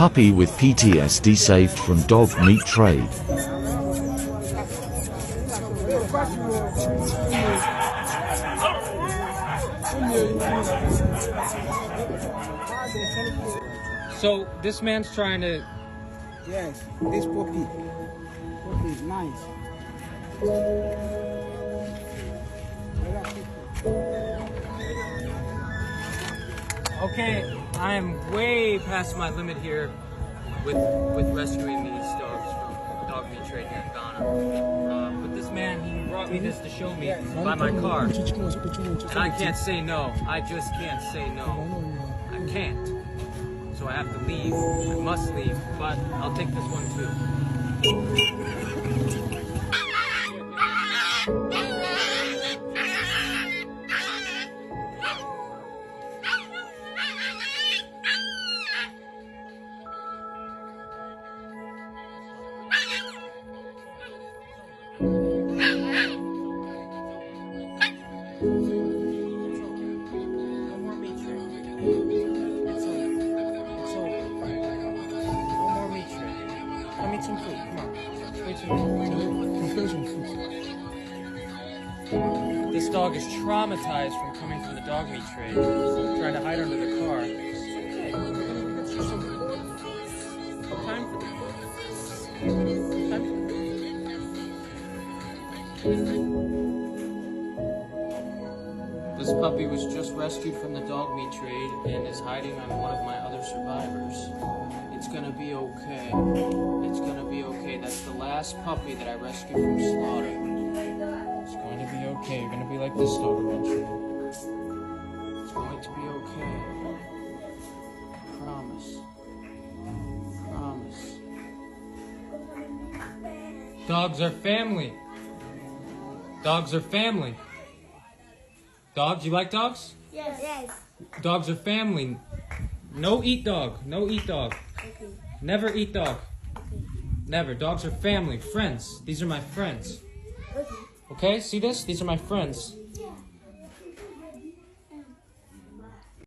Puppy with PTSD saved from dog meat trade. So this man's trying to. Yes, this puppy. Puppy is nice. Okay, I am way past my limit here with rescuing these dogs from dog meat trade here in Ghana. But this man, he brought me this to show me by my car, and I can't say no. I just can't say no. I can't. So I have to leave. I must leave, but I'll take this one too. This dog is traumatized from coming from the dog meat trade, trying to hide under the car. Time for This puppy was just rescued from the dog meat trade and is hiding on one of my other survivors. It's gonna be okay. It's gonna be okay. That's the last puppy that I rescued from slaughter. It's going to be okay. You're going to be like this dog eventually. It's going to be okay. Promise. Promise. Dogs are family. Dogs are family. Dogs, you like dogs? Yes. Yes. Dogs are family. No eat dog. No eat dog. Okay. Never eat dog. Okay. Never. Dogs are family. Friends. These are my friends. Okay. Okay, see this? These are my friends.